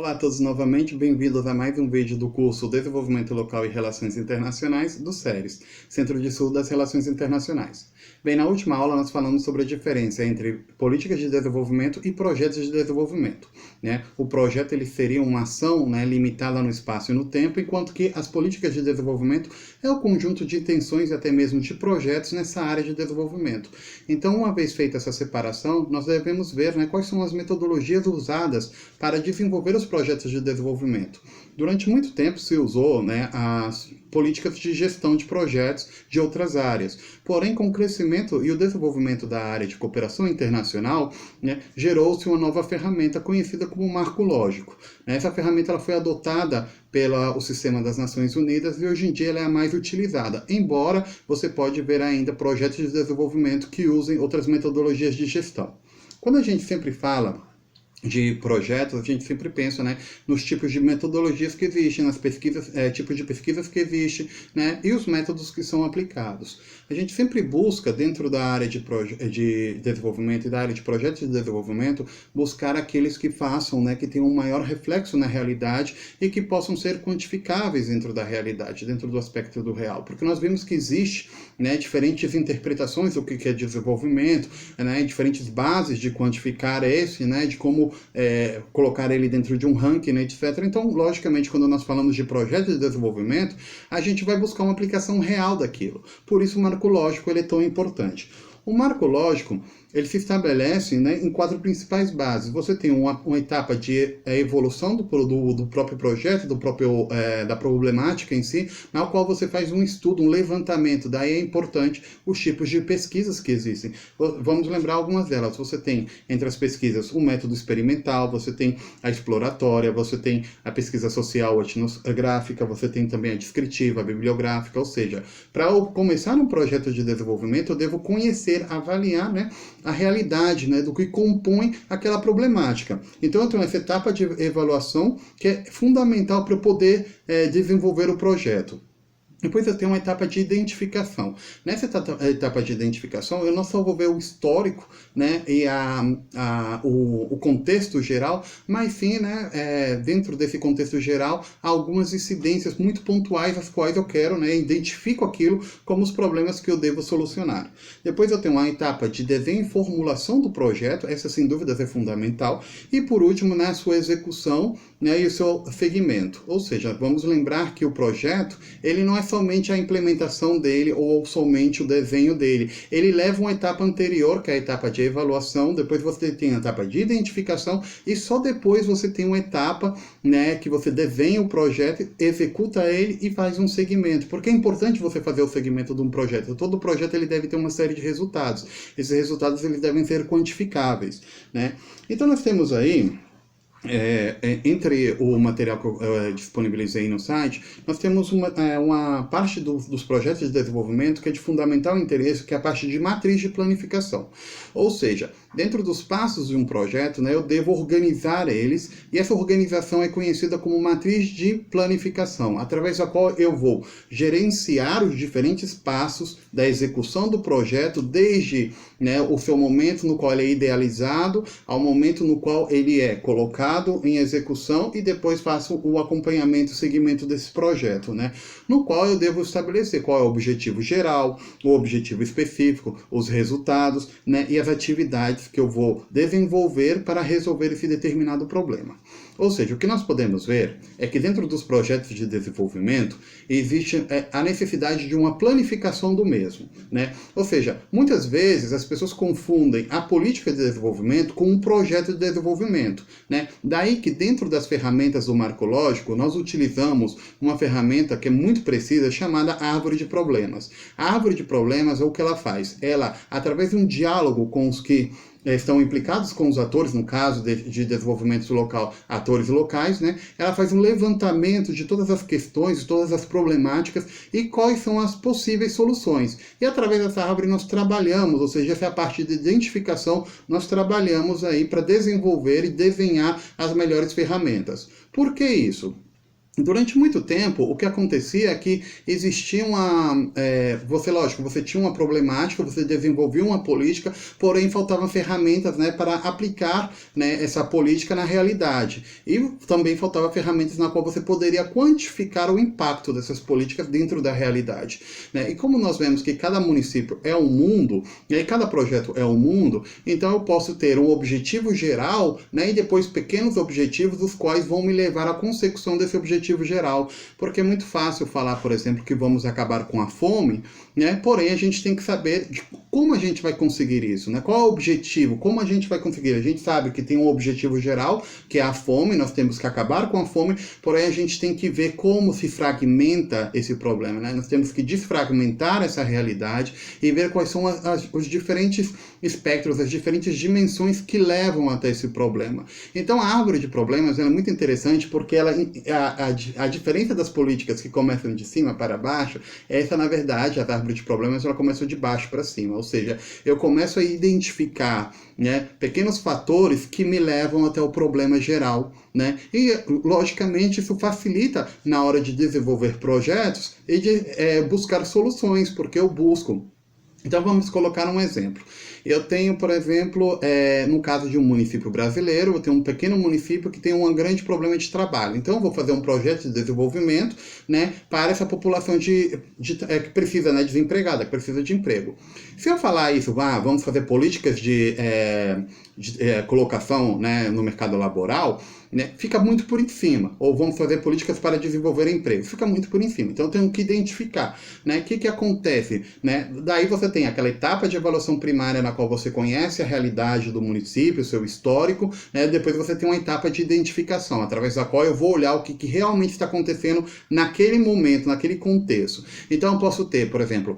Olá a todos novamente, bem-vindos a mais um vídeo do curso Desenvolvimento Local e Relações Internacionais do CERES, Centro de Estudo das Relações Internacionais. Bem, na última aula nós falamos sobre a diferença entre políticas de desenvolvimento e projetos de desenvolvimento. O projeto ele seria uma ação limitada no espaço e no tempo, enquanto que as políticas de desenvolvimento é o conjunto de intenções e até mesmo de projetos nessa área de desenvolvimento. Então, uma vez feita essa separação, nós devemos ver quais são as metodologias usadas para desenvolver os projetos de desenvolvimento. Durante muito tempo se usou as políticas de gestão de projetos de outras áreas. Porém, com o crescimento e o desenvolvimento da área de cooperação internacional, gerou-se uma nova ferramenta conhecida como marco lógico. Essa ferramenta ela foi adotada pelo Sistema das Nações Unidas e hoje em dia ela é a mais utilizada, embora você pode ver ainda projetos de desenvolvimento que usem outras metodologias de gestão. Quando a gente sempre fala de projetos, a gente sempre pensa nos tipos de metodologias que existem, nas pesquisas, tipos de pesquisas que existem, e os métodos que são aplicados. A gente sempre busca, dentro da área de desenvolvimento e da área de projetos de desenvolvimento, buscar aqueles que façam, que tenham um maior reflexo na realidade e que possam ser quantificáveis dentro da realidade, dentro do aspecto do real. Porque nós vemos que existe diferentes interpretações do que é desenvolvimento, diferentes bases de quantificar esse, de como colocar ele dentro de um ranking, etc. Então, logicamente, quando nós falamos de projeto de desenvolvimento, a gente vai buscar uma aplicação real daquilo. Por isso o marco lógico ele é tão importante. O marco lógico ele se estabelece em 4 principais bases. Você tem uma etapa de evolução do próprio projeto, da problemática em si, na qual você faz um estudo, um levantamento. Daí é importante os tipos de pesquisas que existem. Vamos lembrar algumas delas. Você tem, entre as pesquisas, o método experimental, você tem a exploratória, você tem a pesquisa social etnográfica, você tem também a descritiva, a bibliográfica, ou seja, para eu começar um projeto de desenvolvimento, eu devo conhecer, avaliar, a realidade do que compõe aquela problemática. Então eu tenho essa etapa de avaliação que é fundamental para eu poder desenvolver o projeto. Depois eu tenho uma etapa de identificação. Nessa etapa de identificação, eu não só vou ver o histórico e o contexto geral, mas sim, dentro desse contexto geral, algumas incidências muito pontuais, as quais eu quero, identifico aquilo como os problemas que eu devo solucionar. Depois eu tenho uma etapa de desenho e formulação do projeto, essa sem dúvidas é fundamental. E por último, a sua execução e o seu segmento. Ou seja, vamos lembrar que o projeto, ele não é somente a implementação dele ou somente o desenho dele. Ele leva uma etapa anterior, que é a etapa de avaliação, depois você tem a etapa de identificação e só depois você tem uma etapa que você desenha o projeto, executa ele e faz um segmento. Porque é importante você fazer o segmento de um projeto. Todo projeto ele deve ter uma série de resultados. Esses resultados eles devem ser quantificáveis. Então nós temos aí entre o material que eu disponibilizei no site, nós temos uma parte dos projetos de desenvolvimento que é de fundamental interesse, que é a parte de matriz de planificação. Ou seja, dentro dos passos de um projeto, eu devo organizar eles, e essa organização é conhecida como matriz de planificação, através da qual eu vou gerenciar os diferentes passos da execução do projeto, desde o seu momento no qual ele é idealizado, ao momento no qual ele é colocado em execução e depois faço o acompanhamento e seguimento desse projeto, no qual eu devo estabelecer qual é o objetivo geral, o objetivo específico, os resultados, e as atividades que eu vou desenvolver para resolver esse determinado problema. Ou seja, o que nós podemos ver é que dentro dos projetos de desenvolvimento existe a necessidade de uma planificação do mesmo, Ou seja, muitas vezes as pessoas confundem a política de desenvolvimento com um projeto de desenvolvimento, Daí que dentro das ferramentas do marco lógico, nós utilizamos uma ferramenta que é muito precisa, chamada árvore de problemas. A árvore de problemas é o que ela faz. Ela, através de um diálogo com os que estão implicados com os atores, no caso de desenvolvimento local, atores locais, ela faz um levantamento de todas as questões, de todas as problemáticas e quais são as possíveis soluções. E através dessa árvore nós trabalhamos, ou seja, essa é a parte de identificação, nós trabalhamos aí para desenvolver e desenhar as melhores ferramentas. Por que isso? Durante muito tempo, o que acontecia é que existia uma... lógico, você tinha uma problemática, você desenvolvia uma política, porém faltavam ferramentas, né, para aplicar, né, essa política na realidade. E também faltavam ferramentas na qual você poderia quantificar o impacto dessas políticas dentro da realidade, né? E como nós vemos que cada município é um mundo, e aí cada projeto é um mundo, então eu posso ter um objetivo geral, né, e depois pequenos objetivos, os quais vão me levar à consecução desse objetivo geral, porque é muito fácil falar, por exemplo, que vamos acabar com a fome, né? Porém, a gente tem que saber como a gente vai conseguir isso, né? Qual é o objetivo, como a gente vai conseguir. A gente sabe que tem um objetivo geral, que é a fome, nós temos que acabar com a fome, porém a gente tem que ver como se fragmenta esse problema, né? Nós temos que desfragmentar essa realidade e ver quais são os diferentes espectros, as diferentes dimensões que levam até esse problema. Então, a árvore de problemas é muito interessante porque ela, a diferença das políticas que começam de cima para baixo, essa, na verdade, a árvore de problemas, ela começa de baixo para cima. Ou seja, eu começo a identificar, né, pequenos fatores que me levam até o problema geral, né? E, logicamente, isso facilita na hora de desenvolver projetos e de buscar soluções, porque eu busco. Então, vamos colocar um exemplo. Eu tenho, por exemplo, no caso de um município brasileiro, eu tenho um pequeno município que tem um grande problema de trabalho. Então, eu vou fazer um projeto de desenvolvimento, né, para essa população que precisa, né, desempregada, que precisa de emprego. Se eu falar isso, vamos fazer políticas de colocação, né, no mercado laboral, né, fica muito por em cima. Ou vamos fazer políticas para desenvolver emprego, fica muito por em cima. Então eu tenho que identificar, né, o que acontece, né? Daí você tem aquela etapa de avaliação primária na qual você conhece a realidade do município, o seu histórico, né? Depois você tem uma etapa de identificação, através da qual eu vou olhar o que realmente está acontecendo naquele momento, naquele contexto. Então eu posso ter, por exemplo,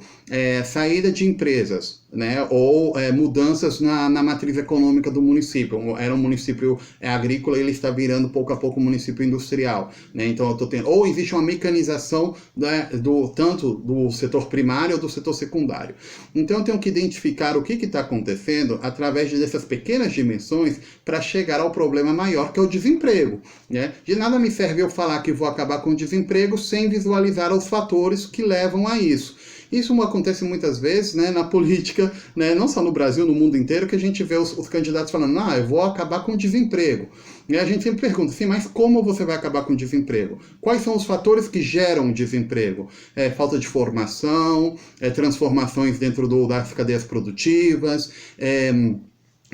saída de empresas, né, ou mudanças na matriz econômica do município. Era um município agrícola e ele está virando pouco a pouco um município industrial, né? Então eu tô tendo, ou existe uma mecanização, né, tanto do setor primário ou do setor secundário. Então eu tenho que identificar o que está acontecendo através dessas pequenas dimensões para chegar ao problema maior, que é o desemprego, né? De nada me serve eu falar que vou acabar com o desemprego sem visualizar os fatores que levam a isso. Isso acontece muitas vezes, né, na política, né, não só no Brasil, no mundo inteiro, que a gente vê os candidatos falando, eu vou acabar com o desemprego. E a gente sempre pergunta, sim, mas como você vai acabar com o desemprego? Quais são os fatores que geram o desemprego? Falta de formação, transformações dentro das cadeias produtivas,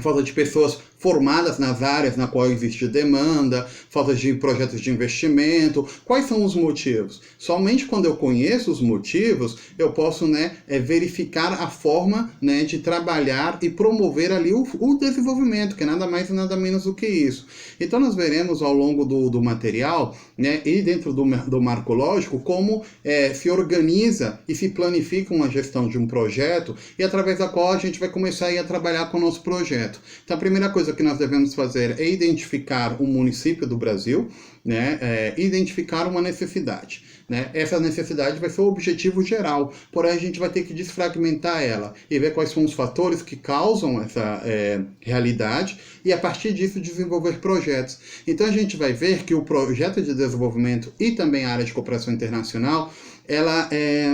falta de pessoas formadas nas áreas na qual existe demanda, falta de projetos de investimento. Quais são os motivos? Somente quando eu conheço os motivos, eu posso, né, verificar a forma, né, de trabalhar e promover ali o desenvolvimento, que é nada mais e nada menos do que isso. Então nós veremos ao longo do material, né, e dentro do marco lógico, como se organiza e se planifica uma gestão de um projeto e através da qual a gente vai começar a trabalhar com o nosso projeto. Então a primeira coisa que nós devemos fazer é identificar um município do Brasil, né, identificar uma necessidade, né? Essa necessidade vai ser o objetivo geral, porém a gente vai ter que desfragmentar ela e ver quais são os fatores que causam essa realidade e a partir disso desenvolver projetos. Então a gente vai ver que o projeto de desenvolvimento e também a área de cooperação internacional, ela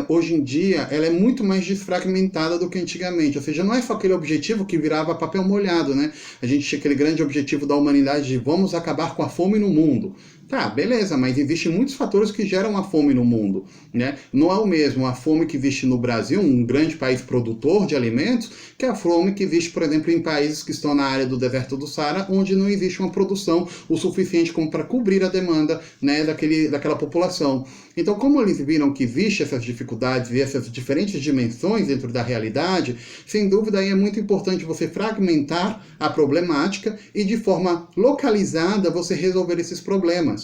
hoje em dia ela é muito mais desfragmentada do que antigamente, ou seja, não é só aquele objetivo que virava papel molhado, né? A gente tinha aquele grande objetivo da humanidade de vamos acabar com a fome no mundo. Tá, beleza, mas existem muitos fatores que geram a fome no mundo, né? Não é o mesmo a fome que existe no Brasil, um grande país produtor de alimentos, que a fome que existe, por exemplo, em países que estão na área do deserto do Saara, onde não existe uma produção o suficiente como para cobrir a demanda, né, daquela população. Então, como eles viram que existem essas dificuldades e essas diferentes dimensões dentro da realidade, sem dúvida aí é muito importante você fragmentar a problemática e de forma localizada você resolver esses problemas.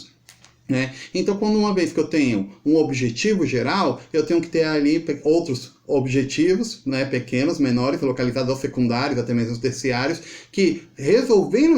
Né? Então, quando uma vez que eu tenho um objetivo geral, eu tenho que ter ali outros objetivos, né, pequenos, menores, localizados aos secundários, até mesmo aos terciários, que resolvendo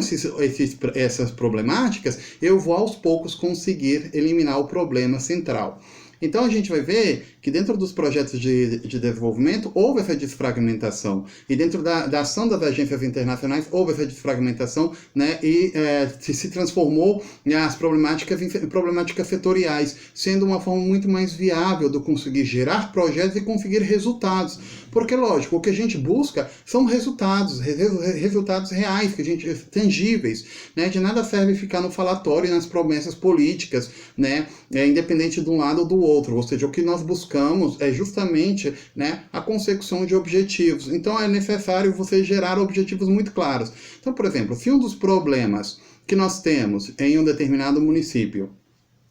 essas problemáticas, eu vou aos poucos conseguir eliminar o problema central. Então a gente vai ver que dentro dos projetos de desenvolvimento houve essa desfragmentação, e dentro da ação das agências internacionais houve essa desfragmentação, né, e se transformou as problemáticas em problemáticas setoriais, sendo uma forma muito mais viável de conseguir gerar projetos e conseguir resultados. Porque, lógico, o que a gente busca são resultados reais, que a gente, tangíveis, né? De nada serve ficar no falatório e nas promessas políticas, né? Independente de um lado ou do outro. Ou seja, o que nós buscamos é justamente, né, a consecução de objetivos. Então é necessário você gerar objetivos muito claros. Então, por exemplo, se um dos problemas que nós temos em um determinado município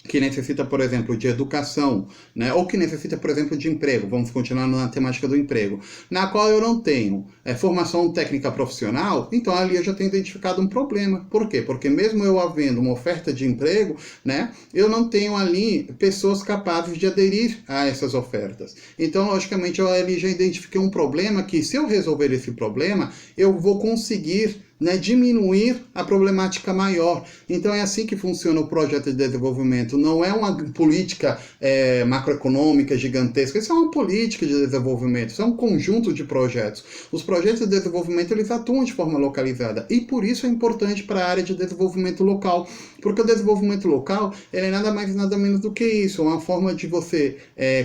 que necessita, por exemplo, de educação, né, ou que necessita, por exemplo, de emprego, vamos continuar na temática do emprego, na qual eu não tenho formação técnica profissional, então ali eu já tenho identificado um problema. Por quê? Porque mesmo eu havendo uma oferta de emprego, né, eu não tenho ali pessoas capazes de aderir a essas ofertas. Então, logicamente, eu ali já identifiquei um problema que, se eu resolver esse problema, eu vou conseguir, né, diminuir a problemática maior. Então é assim que funciona o projeto de desenvolvimento. Não é uma política macroeconômica gigantesca, isso é uma política de desenvolvimento, isso é um conjunto de projetos. Os projetos de desenvolvimento, eles atuam de forma localizada, e por isso é importante para a área de desenvolvimento local, porque o desenvolvimento local, ele é nada mais e nada menos do que isso, é uma forma de você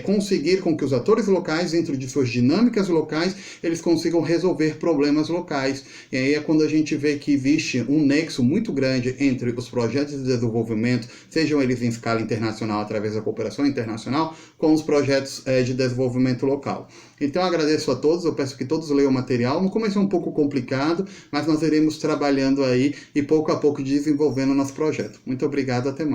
conseguir com que os atores locais, dentro de suas dinâmicas locais, eles consigam resolver problemas locais. E aí é quando a gente vê que existe um nexo muito grande entre os projetos de desenvolvimento, sejam eles em escala internacional através da cooperação internacional, com os projetos de desenvolvimento local. Então eu agradeço a todos, eu peço que todos leiam o material. No começo é um pouco complicado, mas nós iremos trabalhando aí e pouco a pouco desenvolvendo o nosso projeto. Muito obrigado, até mais.